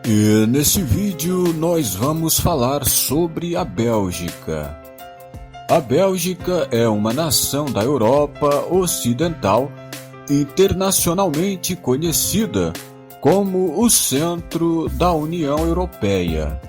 E nesse vídeo nós vamos falar sobre a Bélgica. A Bélgica é uma nação da Europa Ocidental, internacionalmente conhecida como o centro da União Europeia.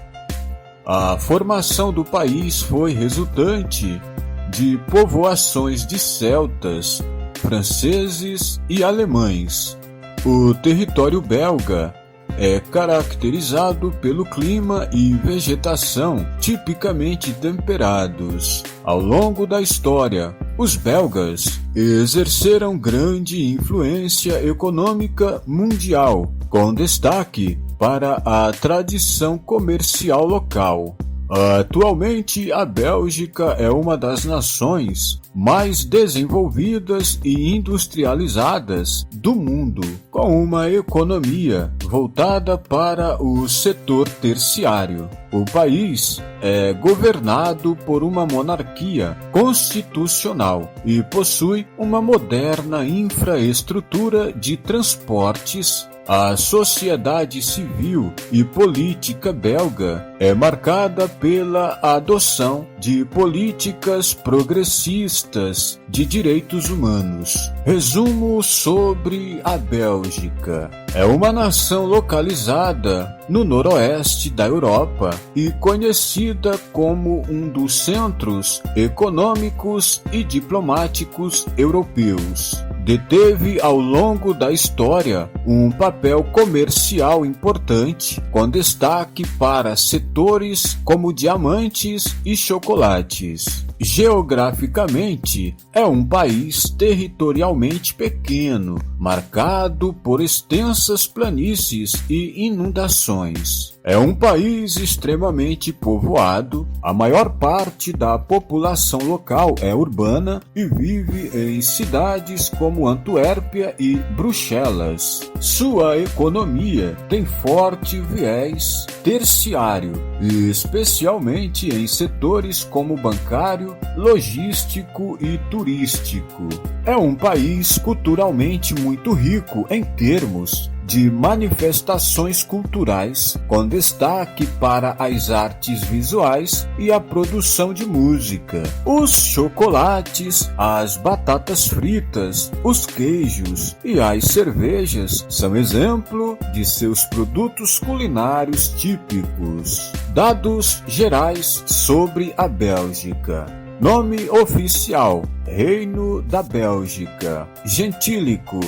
A formação do país foi resultante de povoações de celtas, franceses e alemães. O território belga é caracterizado pelo clima e vegetação tipicamente temperados. Ao longo da história, os belgas exerceram grande influência econômica mundial, com destaque para a tradição comercial local. Atualmente, a Bélgica é uma das nações mais desenvolvidas e industrializadas do mundo, com uma economia voltada para o setor terciário. O país é governado por uma monarquia constitucional e possui uma moderna infraestrutura de transportes. A sociedade civil e política belga é marcada pela adoção de políticas progressistas de direitos humanos. Resumo sobre a Bélgica. É uma nação localizada no noroeste da Europa e conhecida como um dos centros econômicos e diplomáticos europeus. Deteve ao longo da história um papel comercial importante, com destaque para setores como diamantes e chocolates. Geograficamente, é um país territorialmente pequeno, marcado por extensas planícies e inundações. É um país extremamente povoado, a maior parte da população local é urbana e vive em cidades como Antuérpia e Bruxelas. Sua economia tem forte viés terciário, especialmente em setores como bancário, logístico e turístico. É um país culturalmente muito rico em termos de manifestações culturais, com destaque para as artes visuais e a produção de música. Os chocolates, as batatas fritas, os queijos e as cervejas são exemplo de seus produtos culinários típicos. Dados gerais sobre a Bélgica. Nome oficial: Reino da Bélgica. Gentílico: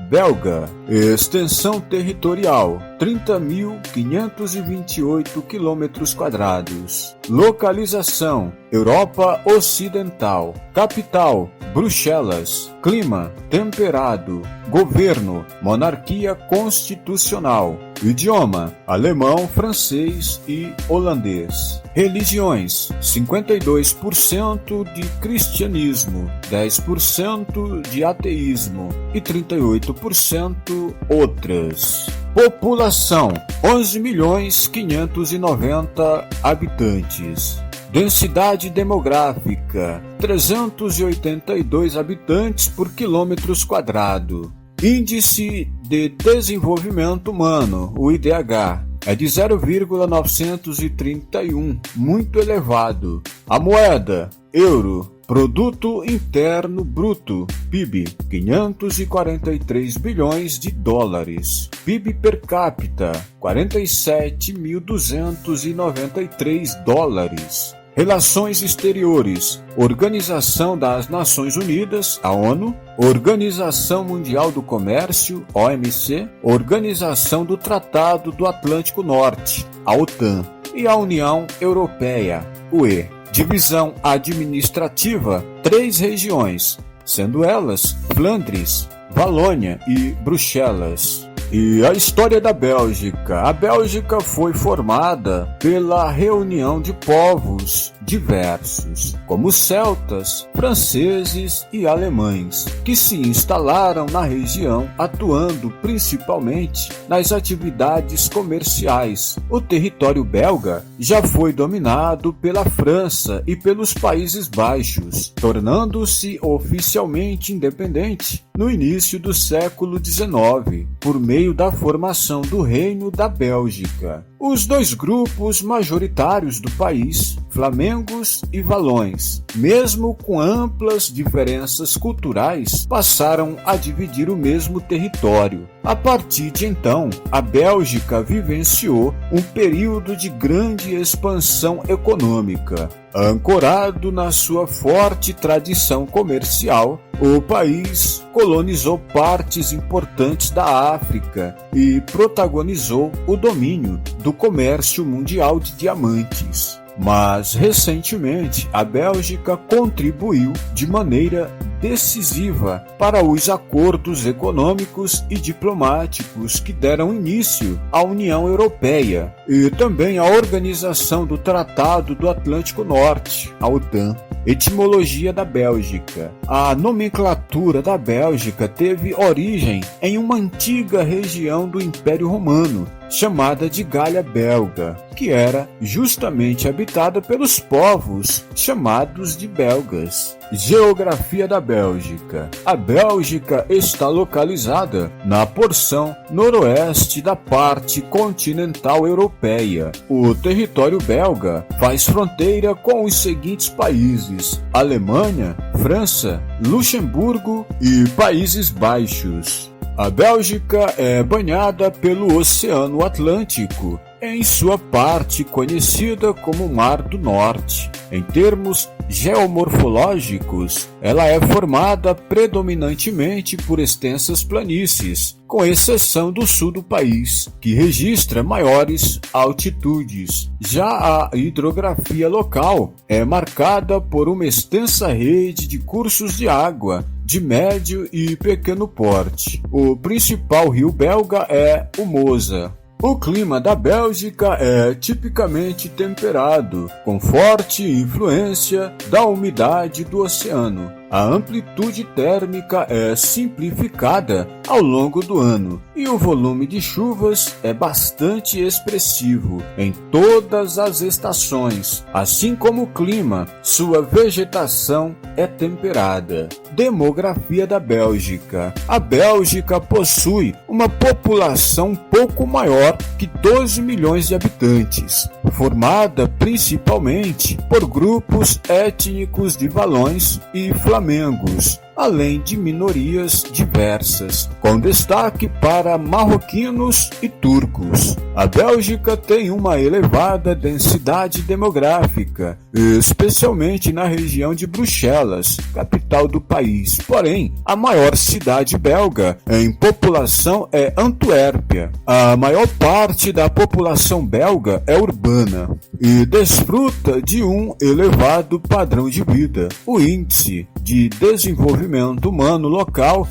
belga. Extensão territorial: 30.528 km². Localização: Europa Ocidental. Capital: Bruxelas. Clima: temperado. Governo: monarquia constitucional. Idioma: alemão, francês e holandês. Religiões: 52% de cristianismo, 10% de ateísmo e 38% outras. População: 11.590.000 habitantes. Densidade demográfica: 382 habitantes por km². Índice de Desenvolvimento Humano, o IDH, é de 0,931, muito elevado. A moeda: euro. Produto Interno Bruto, PIB, 543 bilhões de dólares. PIB per capita, 47.293 dólares. Relações exteriores: Organização das Nações Unidas, a ONU, Organização Mundial do Comércio, OMC, Organização do Tratado do Atlântico Norte, a OTAN, e a União Europeia, UE. Divisão administrativa: 3 regiões, sendo elas Flandres, Valônia e Bruxelas. E a história da Bélgica. A Bélgica foi formada pela reunião de povos diversos, como celtas, franceses e alemães, que se instalaram na região, atuando principalmente nas atividades comerciais. O território belga já foi dominado pela França e pelos Países Baixos, tornando-se oficialmente independente no início do século XIX, por meio da formação do Reino da Bélgica. Os dois grupos majoritários do país, flamengos e valões, mesmo com amplas diferenças culturais, passaram a dividir o mesmo território. A partir de então, a Bélgica vivenciou um período de grande expansão econômica. Ancorado na sua forte tradição comercial, o país colonizou partes importantes da África e protagonizou o domínio do comércio mundial de diamantes. Mas, recentemente, a Bélgica contribuiu de maneira decisiva para os acordos econômicos e diplomáticos que deram início à União Europeia e também à Organização do Tratado do Atlântico Norte, a OTAN. Etimologia da Bélgica. A nomenclatura da Bélgica teve origem em uma antiga região do Império Romano, chamada de Gália Belga, que era justamente habitada pelos povos chamados de belgas. Geografia da Bélgica. A Bélgica está localizada na porção noroeste da parte continental europeia. O território belga faz fronteira com os seguintes países: Alemanha, França, Luxemburgo e Países Baixos. A Bélgica é banhada pelo Oceano Atlântico, em sua parte conhecida como Mar do Norte. Em termos geomorfológicos, ela é formada predominantemente por extensas planícies, com exceção do sul do país, que registra maiores altitudes. Já a hidrografia local é marcada por uma extensa rede de cursos de água, de médio e pequeno porte. O principal rio belga é o Mosa. O clima da Bélgica é tipicamente temperado, com forte influência da umidade do oceano. A amplitude térmica é simplificada ao longo do ano e o volume de chuvas é bastante expressivo em todas as estações. Assim como o clima, sua vegetação é temperada. Demografia da Bélgica. A Bélgica possui uma população um pouco maior que 12 milhões de habitantes, formada principalmente por grupos étnicos de valões e flamengos, além de minorias diversas, com destaque para marroquinos e turcos. A Bélgica tem uma elevada densidade demográfica, especialmente na região de Bruxelas, capital do país. Porém, a maior cidade belga em população é Antuérpia. A maior parte da população belga é urbana e desfruta de um elevado padrão de vida. O índice de desenvolvimento humano local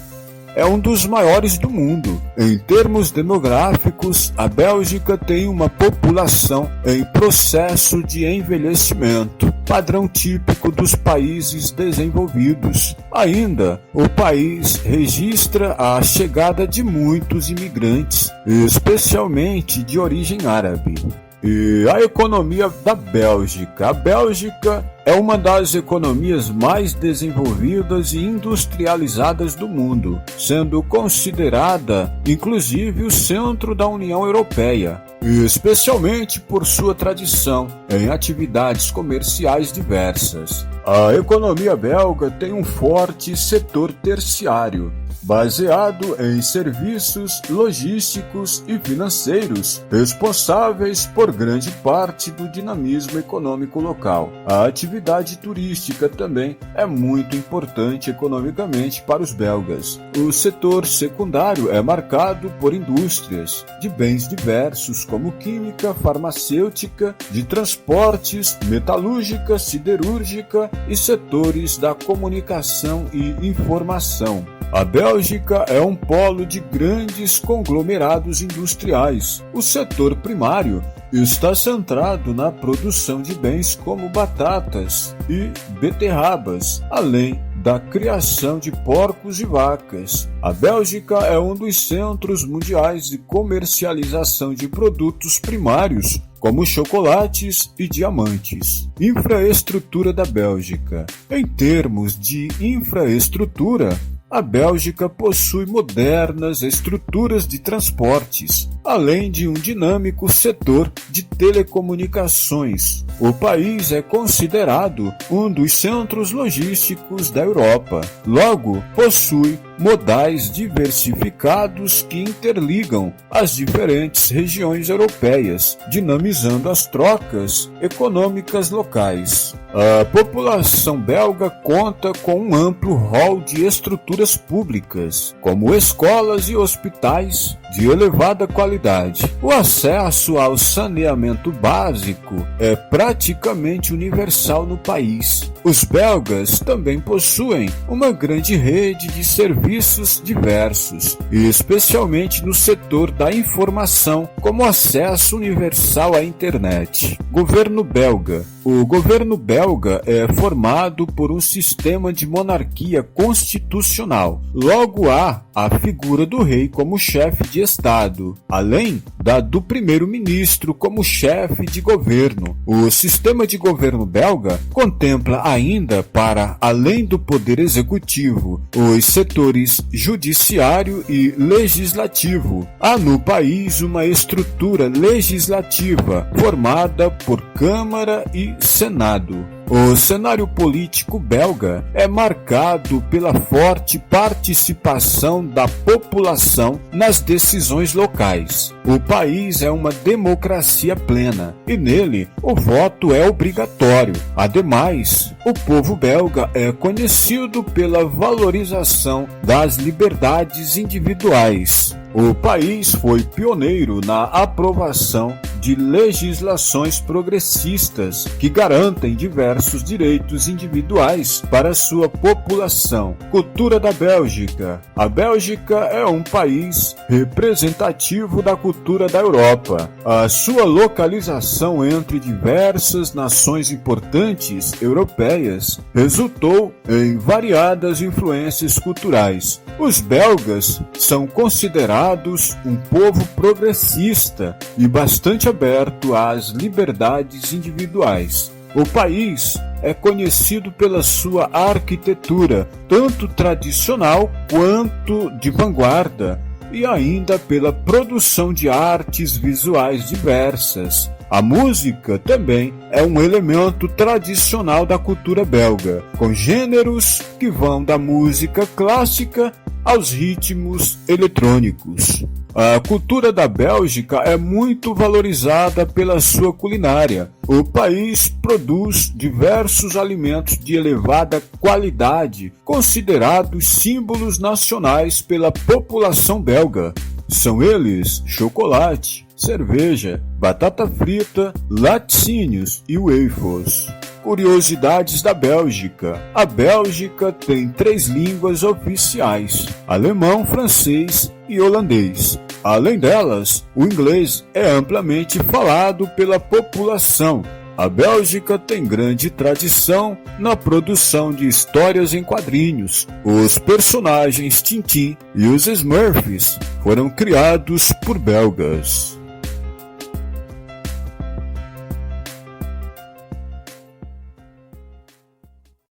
é um dos maiores do mundo. Em termos demográficos, a Bélgica tem uma população em processo de envelhecimento, padrão típico dos países desenvolvidos. Ainda, o país registra a chegada de muitos imigrantes, especialmente de origem árabe. E a economia da Bélgica. A Bélgica é uma das economias mais desenvolvidas e industrializadas do mundo, sendo considerada, inclusive, o centro da União Europeia, especialmente por sua tradição em atividades comerciais diversas. A economia belga tem um forte setor terciário, baseado em serviços logísticos e financeiros, responsáveis por grande parte do dinamismo econômico local. A atividade turística também é muito importante economicamente para os belgas. O setor secundário é marcado por indústrias de bens diversos, como química, farmacêutica, de transportes, metalúrgica, siderúrgica e setores da comunicação e informação. A Bélgica é um polo de grandes conglomerados industriais. O setor primário está centrado na produção de bens como batatas e beterrabas, além da criação de porcos e vacas. A Bélgica é um dos centros mundiais de comercialização de produtos primários, como chocolates e diamantes. Infraestrutura da Bélgica. Em termos de infraestrutura, a Bélgica possui modernas estruturas de transportes, além de um dinâmico setor de telecomunicações. O país é considerado um dos centros logísticos da Europa. Logo, possui modais diversificados que interligam as diferentes regiões europeias, dinamizando as trocas econômicas locais. A população belga conta com um amplo rol de estruturas públicas, como escolas e hospitais de elevada qualidade. O acesso ao saneamento básico é praticamente universal no país. Os belgas também possuem uma grande rede de serviços diversos, e especialmente no setor da informação, como acesso universal à internet. Governo belga. O governo belga é formado por um sistema de monarquia constitucional. Logo há a figura do rei como chefe de Estado, além da do primeiro-ministro como chefe de governo. O sistema de governo belga contempla ainda, para além do poder executivo, os setores judiciário e legislativo. Há no país uma estrutura legislativa formada por Câmara e Senado. O cenário político belga é marcado pela forte participação da população nas decisões locais. O país é uma democracia plena e nele o voto é obrigatório. Ademais, o povo belga é conhecido pela valorização das liberdades individuais. O país foi pioneiro na aprovação de legislações progressistas que garantem diversos direitos individuais para sua população. Cultura da Bélgica. A Bélgica é um país representativo da cultura da Europa. A sua localização entre diversas nações importantes europeias resultou em variadas influências culturais. Os belgas são considerados um povo progressista e bastante aberto às liberdades individuais. O país é conhecido pela sua arquitetura, tanto tradicional quanto de vanguarda, e ainda pela produção de artes visuais diversas. A música também é um elemento tradicional da cultura belga, com gêneros que vão da música clássica aos ritmos eletrônicos. A cultura da Bélgica é muito valorizada pela sua culinária. O país produz diversos alimentos de elevada qualidade, considerados símbolos nacionais pela população belga. São eles chocolate, cerveja, batata frita, laticínios e waffles. Curiosidades da Bélgica. A Bélgica tem 3 línguas oficiais: alemão, francês e holandês. Além delas, o inglês é amplamente falado pela população. A Bélgica tem grande tradição na produção de histórias em quadrinhos. Os personagens Tintin e os Smurfs foram criados por belgas.